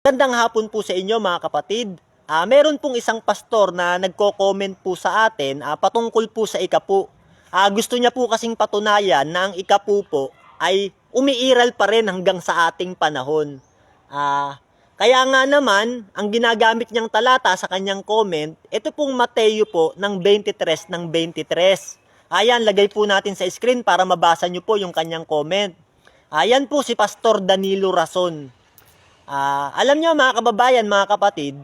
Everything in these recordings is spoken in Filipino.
Magandang hapon po sa inyo mga kapatid. Meron pong isang pastor na nagko-comment po sa atin patungkol po sa ikapu. Gusto niya po kasing patunayan na ang ikapu po ay umiiral pa rin hanggang sa ating panahon. Kaya nga naman, ang ginagamit niyang talata sa kanyang comment, ito pong Mateo po ng 23 ng 23. Ayan, lagay po natin sa screen para mabasa niyo po yung kanyang comment. Ayan po si Pastor Danilo Rason. Alam nyo mga kababayan, mga kapatid,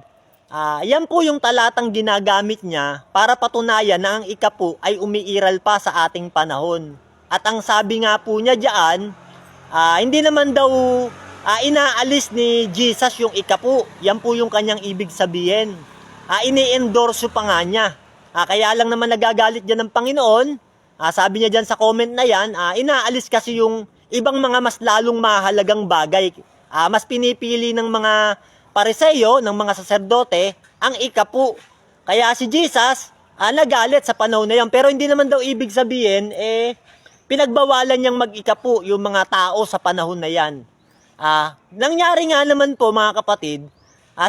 yan po yung talatang ginagamit niya para patunayan na ang ikapu ay umiiral pa sa ating panahon. At ang sabi nga po niya diyan, hindi naman daw inaalis ni Jesus yung ikapu. Yan po yung kanyang ibig sabihin. Ini-endorse pa nga niya. Kaya lang naman nagagalit dyan ng Panginoon. Sabi niya dyan sa comment na yan, inaalis kasi yung ibang mga mas lalong mahalagang bagay. Mas pinipili ng mga pariseyo, ng mga saserdote, ang ikapu. Kaya si Jesus, nagalit sa panahon na yan. Pero hindi naman daw ibig sabihin, pinagbawalan niyang mag-ikapu yung mga tao sa panahon na yan. Nangyari nga naman po mga kapatid,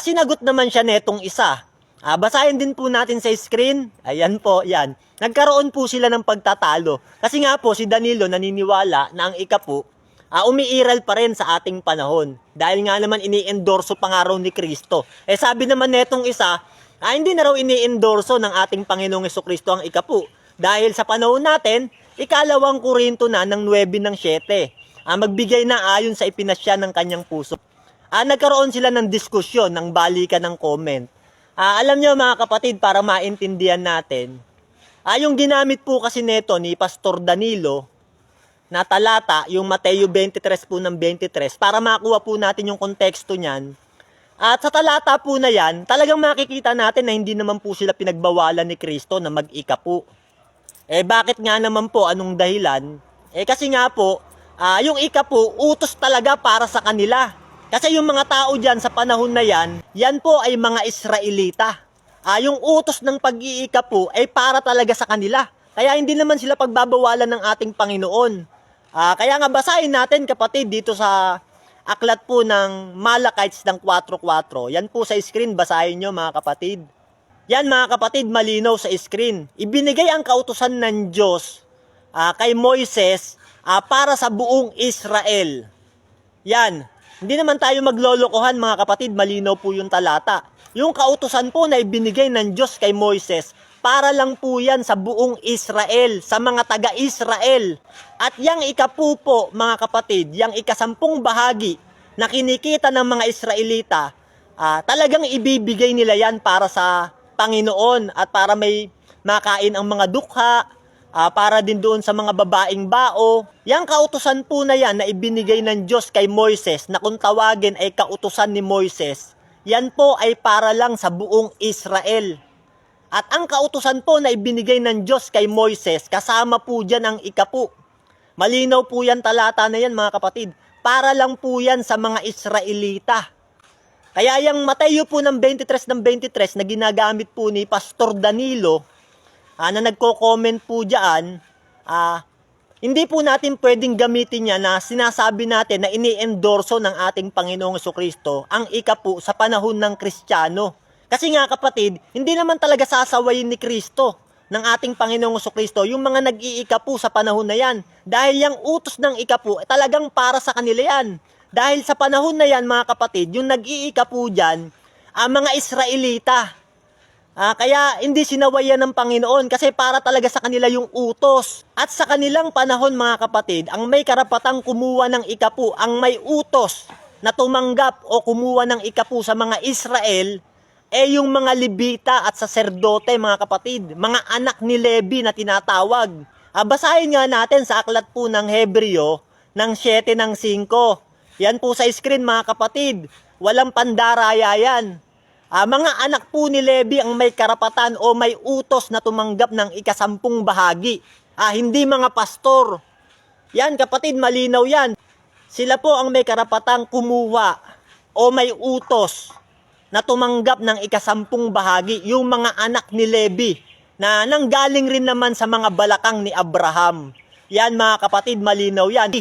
sinagot naman siya netong isa. Basahin din po natin sa screen. Ayan po, yan. Nagkaroon po sila ng pagtatalo. Kasi nga po, si Danilo naniniwala na ang ikapu, umiiral pa rin sa ating panahon. Dahil nga naman ini-endorso pa nga raw ni Kristo. Sabi naman netong isa, hindi na raw ini-endorso ng ating Panginoong Jesucristo ang ikapu. Dahil sa panahon natin, ikalawang Korinto na ng 9 ng 7. Magbigay na ayon sa ipinasya ng kanyang puso. Nagkaroon sila ng diskusyon, ng balikan ng comment. Alam nyo mga kapatid, para maintindihan natin, yung ginamit po kasi neto ni Pastor Danilo, na talata, yung Mateo 23 po ng 23, para makuha po natin yung konteksto niyan. At sa talata po na yan, talagang makikita natin na hindi naman po sila pinagbawalan ni Kristo na mag-ikapu. Bakit nga naman po? Anong dahilan? Kasi nga po, yung ikapu, utos talaga para sa kanila. Kasi yung mga tao dyan sa panahon na yan, yan po ay mga Israelita. Yung utos ng pag-iikapu ay para talaga sa kanila. Kaya hindi naman sila pagbabawalan ng ating Panginoon. Kaya nga basahin natin kapatid dito sa aklat po ng Malakites ng 4:4. Yan po sa screen, basahin nyo mga kapatid. Yan mga kapatid, malinaw sa screen. Ibinigay ang kautusan ng Diyos kay Moises para sa buong Israel. Yan. Hindi naman tayo maglolokohan mga kapatid, malinaw po yung talata. Yung kautusan po na ibinigay ng Diyos kay Moises, para lang po yan sa buong Israel, sa mga taga-Israel. At yang ikapu po, mga kapatid, yang ikasampung bahagi na kinikita ng mga Israelita, talagang ibibigay nila yan para sa Panginoon at para may makain ang mga dukha, para din doon sa mga babaeng bao. Yang kautusan po na yan na ibinigay ng Diyos kay Moises, na kung tawagin ay kautusan ni Moises, yan po ay para lang sa buong Israel. At ang kautusan po na ibinigay ng Diyos kay Moises, kasama po dyan ang ikapu. Malinaw po yan talata na yan mga kapatid. Para lang po yan sa mga Israelita. Kaya yung Mateo po ng 23 ng 23 na ginagamit po ni Pastor Danilo, na nagko-comment po dyan, hindi po natin pwedeng gamitin niya na sinasabi natin na ini-endorso ng ating Panginoong Jesucristo ang ikapu sa panahon ng Kristiyano. Kasi nga kapatid, hindi naman talaga sasawayin ni Kristo ng ating Panginoong Jesucristo yung mga nag-iikapu sa panahon na yan. Dahil yung utos ng ikapu talagang para sa kanila yan. Dahil sa panahon na yan mga kapatid, yung nag-iikapu dyan, mga Israelita. Kaya hindi sinawayan ng Panginoon kasi para talaga sa kanila yung utos. At sa kanilang panahon mga kapatid, ang may karapatang kumuha ng ikapu, ang may utos na tumanggap o kumuha ng ikapu sa mga Israel, yung mga Levita at saserdote mga kapatid, mga anak ni Levi na tinatawag. Basahin nga natin sa aklat po ng Hebreo ng 7 ng 5. Yan po sa screen mga kapatid, walang pandaraya yan. Mga anak po ni Levi ang may karapatan o may utos na tumanggap ng ikasampung bahagi. Hindi mga pastor. Yan kapatid, malinaw yan. Sila po ang may karapatang kumuha o may utos na tumanggap ng ikasampung bahagi, yung mga anak ni Levi, na nanggaling rin naman sa mga balakang ni Abraham. Yan mga kapatid, malinaw yan.